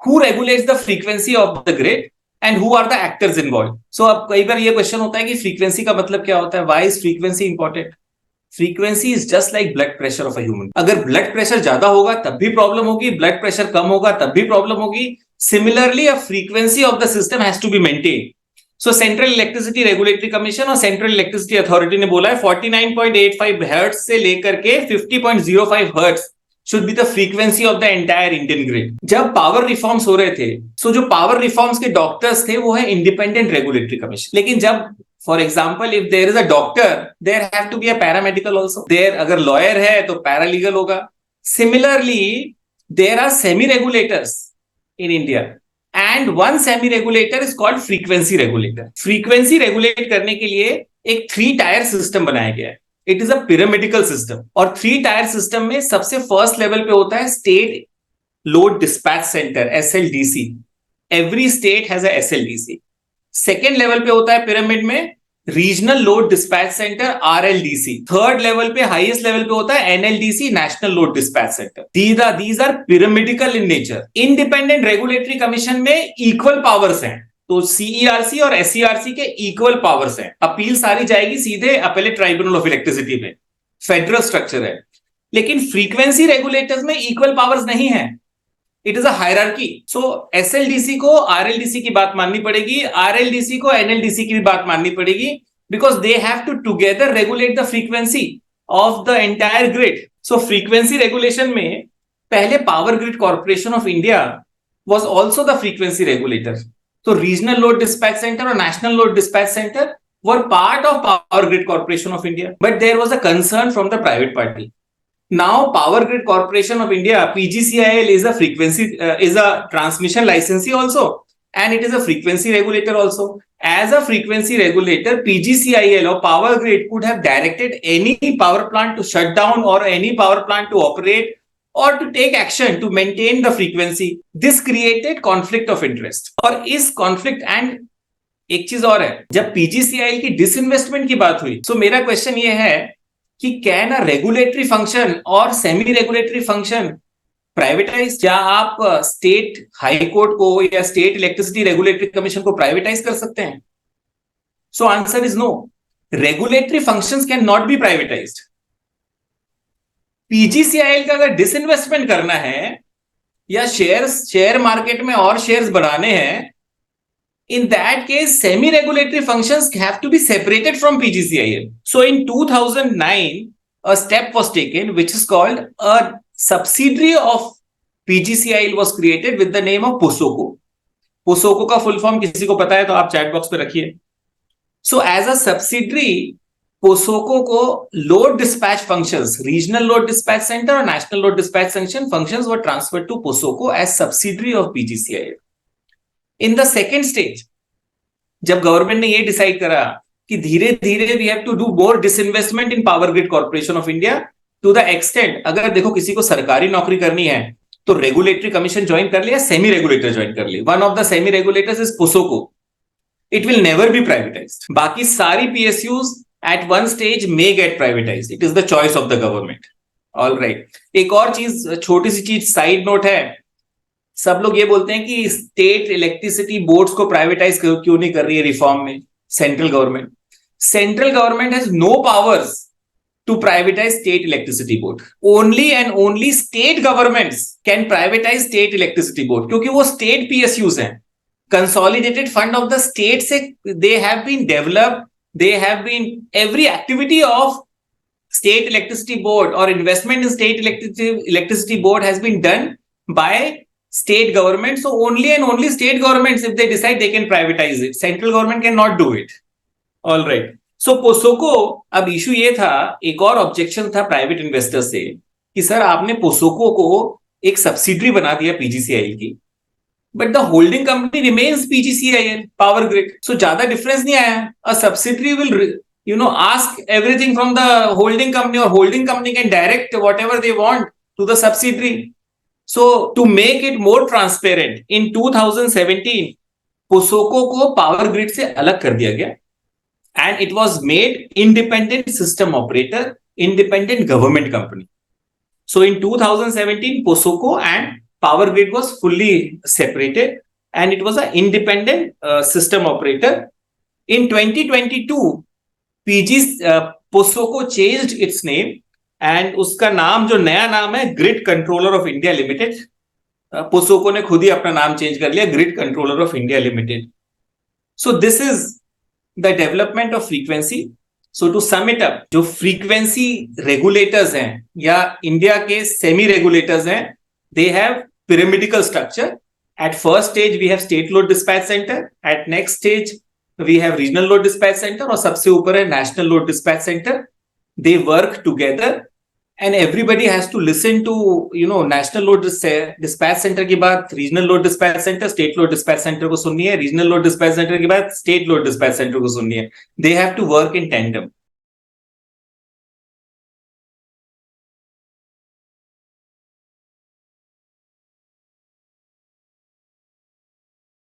Who regulates the frequency of the grid and who are the actors involved? So अब कई बार ये question होता है कि फ्रीक्वेंसी का मतलब क्या होता है? Why is frequency important? Frequency is just like blood pressure of a human. अगर ब्लड प्रेशर ज्यादा होगा तब भी प्रॉब्लम होगी, ब्लड प्रेशर कम होगा तब भी प्रॉब्लम होगी. Similarly a frequency of the system has to be maintain. So central electricity regulatory commission और सेंट्रल इलेक्ट्रिसिटी अथॉरिटी ने बोला है 49.85 हर्ट्ज से लेकर के 50.05 hertz should be the frequency of the entire Indian grid. जब पावर रिफॉर्म्स हो रहे थे, सो जो पावर रिफॉर्म्स के डॉक्टर्स थे वो है इंडिपेंडेंट रेगुलेटरी कमीशन. लेकिन जब for example if there is a doctor, there have to be a paramedical also. There अगर लॉयर है तो पैरालीगल होगा. Similarly there are semi regulators in India and one semi regulator is called frequency regulator. Frequency regulate करने के लिए एक 3 tier system बनाया गया है. It is a pyramidical system. और 3 टायर सिस्टम में सबसे फर्स्ट लेवल पे होता है state load dispatch centre, SLDC. Every state has a SLDC. Second level पे होता है पिरामिड में regional load dispatch centre, RLDC. Third level पे हाईएस्ट लेवल पे होता है NLDC, national load dispatch centre. These are pyramidical in nature. Independent regulatory commission में equal powers हैं. तो CERC और SCRC के इक्वल पावर्स हैं. अपील सारी जाएगी सीधे अपीलेट ट्राइब्यूनल ऑफ इलेक्ट्रिसिटी में. फेडरल स्ट्रक्चर है. लेकिन फ्रीक्वेंसी रेगुलेटर्स में इक्वल पावर्स नहीं है. It is a hierarchy. So SLDC को RLDC की बात माननी पड़ेगी, RLDC को NLDC की भी बात माननी पड़ेगी, because they have to together regulate the frequency of the entire grid. So frequency regulation में पहले Power Grid Corporation of India was also the frequency regulator. तो रीजनल लोड डिस्पैच सेंटर और national load dispatch centre were part of Power Grid Corporation of India, but there was a concern from the private party. Now, Power Grid Corporation of India (PGCIL) is a transmission licensee also, and it is a frequency regulator also. As a frequency regulator, PGCIL or Power Grid could have directed any power plant to shut down or any power plant to operate or to take action to maintain the frequency. This created conflict of interest. और इस conflict and एक चीज और है, जब PGCIL की disinvestment की बात हुई, so मेरा क्वेश्चन ये है कि कैन अ रेगुलेटरी फंक्शन और सेमी रेगुलेटरी फंक्शन प्राइवेटाइज? क्या आप स्टेट हाई कोर्ट को या स्टेट इलेक्ट्रिसिटी रेगुलेटरी कमीशन को प्राइवेटाइज कर सकते हैं? So answer is no. Regulatory functions can not be privatized. PGCIL का अगर डिसइन्वेस्टमेंट करना है या शेयर मार्केट में और शेयर्स बढ़ाने हैं, in that case semi-regulatory functions have to be separated from PGCIL. So in 2009 a step was taken which is called a subsidiary of PGCIL was created with the name of POSOCO. POSOCO का full form किसी को पता है तो आप chat box पे रखिए. So as a subsidiary POSOCO को load dispatch functions, regional load dispatch center और national load dispatch functions were transferred to POSOCO as subsidiary of PGCIL. In the second stage जब गवर्नमेंट ने ये decide करा कि धीरे धीरे we have to do more disinvestment in Power Grid Corporation of India to the extent, अगर देखो किसी को सरकारी नौकरी करनी है तो रेगुलेटरी कमीशन ज्वाइन कर ले या सेमी रेगुलेटर ज्वाइन कर ले. One of the semi regulators is POSOCO. It will never be privatized. बाकी सारी PSUs at one stage may get privatized. It is the choice of the government. All right. एक और चीज, छोटी सी चीज, साइड नोट है. सब लोग ये बोलते हैं कि स्टेट इलेक्ट्रिसिटी बोर्ड्स को प्राइवेटाइज क्यों नहीं कर रही है रिफॉर्म में central government. Central government has no powers to privatize state electricity board. Only and only state governments can privatize state electricity board, क्योंकि वो स्टेट PSUs हैं. Consolidated fund of the state से they have been developed, they have been every activity of state electricity board और investment in state electricity board has been done by state government. So only and only state governments, if they decide, they can privatize it. Central government cannot do it. All right. So POSOCO, अब issue ये था, एक और objection था private investor से कि sir आपने POSOCO को एक सब्सिडरी बना दिया PGCIL की, but the holding company remains PGCIL power grid. So ज्यादा डिफरेंस नहीं आया. A subsidiary will ask everything from the holding company, or holding company can direct whatever they want to the subsidiary. So to make it more transparent, in 2017 POSOCO को power grid से अलग कर दिया गया and it was made independent system operator, independent government company. So in 2017 POSOCO and Power Grid was fully separated and it was an independent system operator. In 2022, PG POSOCO changed its name and उसका नाम जो नया नाम है Grid Controller of India Limited. POSOCO ने खुद ही अपना नाम चेंज कर लिया Grid Controller of India Limited. So this is the development of frequency. So to sum it up, जो फ्रीक्वेंसी रेगुलेटर्स हैं या इंडिया के सेमी रेगुलेटर्स हैं, they have pyramidical structure. At first stage we have state load dispatch centre, at next stage we have regional load dispatch centre और सबसे ऊपर है national load dispatch centre. They work together and everybody has to listen to, national load dispatch center की बात regional load dispatch center, state load dispatch center को सुननी है, regional load dispatch center की बात state load dispatch center को सुननी है. They have to work in tandem.